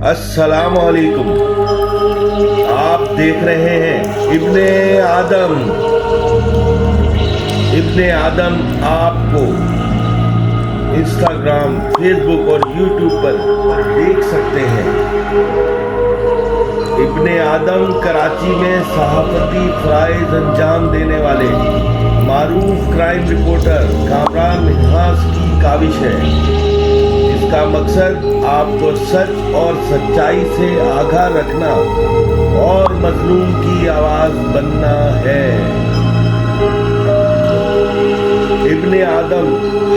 अस्सलाम वालेकुम। आप देख रहे हैं इब्ने आदम। इब्ने आदम आपको इंस्टाग्राम, फेसबुक और यूट्यूब पर देख सकते हैं। इब्ने आदम कराची में सहाफती फराइज अंजाम देने वाले मारूफ क्राइम रिपोर्टर कामरान मिन्हास की काविश है। इसका मकसद आपको सच और सच्चाई से आगाह रखना और मजलूम की आवाज बनना है। इब्ने आदम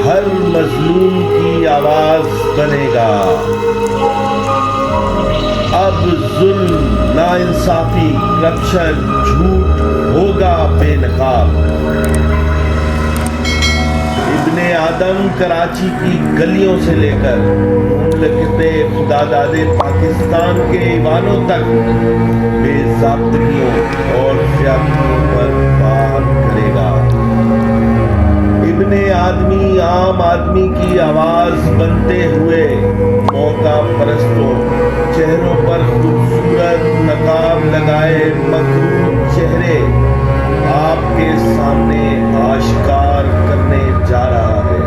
हर मजलूम की आवाज बनेगा। अब जुल्म, नाइंसाफी, करप्शन, झूठ होगा बेनकाब। इब्ने आदम कराची की गलियों से लेकर मुमलकते खुदादादे पाकिस्तान के ईवानों तक बेज़ाब्तगियों और ज़्यादतियों पर वार करेगा। इब्ने आदमी आम आदमी की आवाज बनते हुए मौका परस्तों, चेहरों पर खूबसूरत नकाब लगाए मखरूज चेहरे आपके सामने आश्कार करने जा रहा है।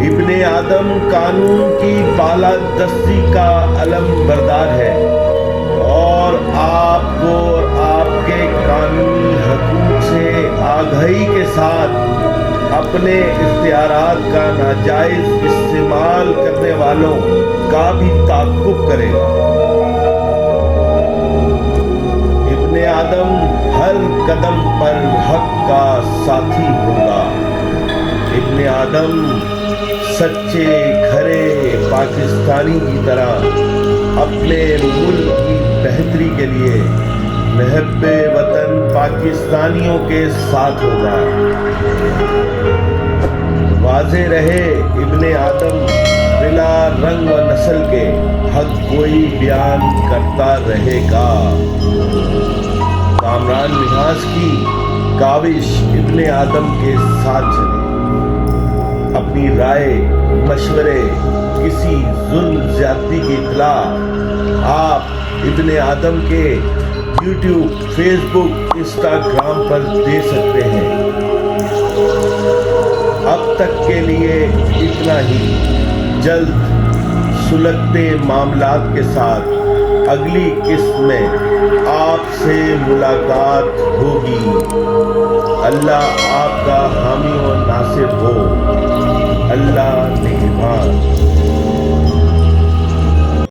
इब्ने आदम कानून की बालादस्ती का अलम बरदार है और आपको आपके कानूनी हकूक से आगाही के साथ अपने इख्तियारात का नाजायज इस्तेमाल करने वालों का भी ताक़ुब करेगा। इब्ने आदम हर कदम पर हक का साथी होगा। इब्ने आदम सच्चे खरे पाकिस्तानी की तरह अपने मुल्क की बेहतरी के लिए महब्बे वतन पाकिस्तानियों के साथ होगा। वाज़े रहे इब्ने आदम बिला रंग व नस्ल के हक कोई बयान करता रहेगा। कामरान मिन्हास की काविश इब्ने आदम के साथ चले। अपनी राय, मशवरे, किसी जुल्म ज्यादती की इत्तला आप इब्ने आदम के यूट्यूब, फेसबुक, इंस्टाग्राम पर दे सकते हैं। अब तक के लिए इतना ही। जल्द सुलगते मामलात के साथ अगली किस्त में आपसे मुलाकात होगी। अल्लाह आपका हामी और नासिर हो। अल्लाह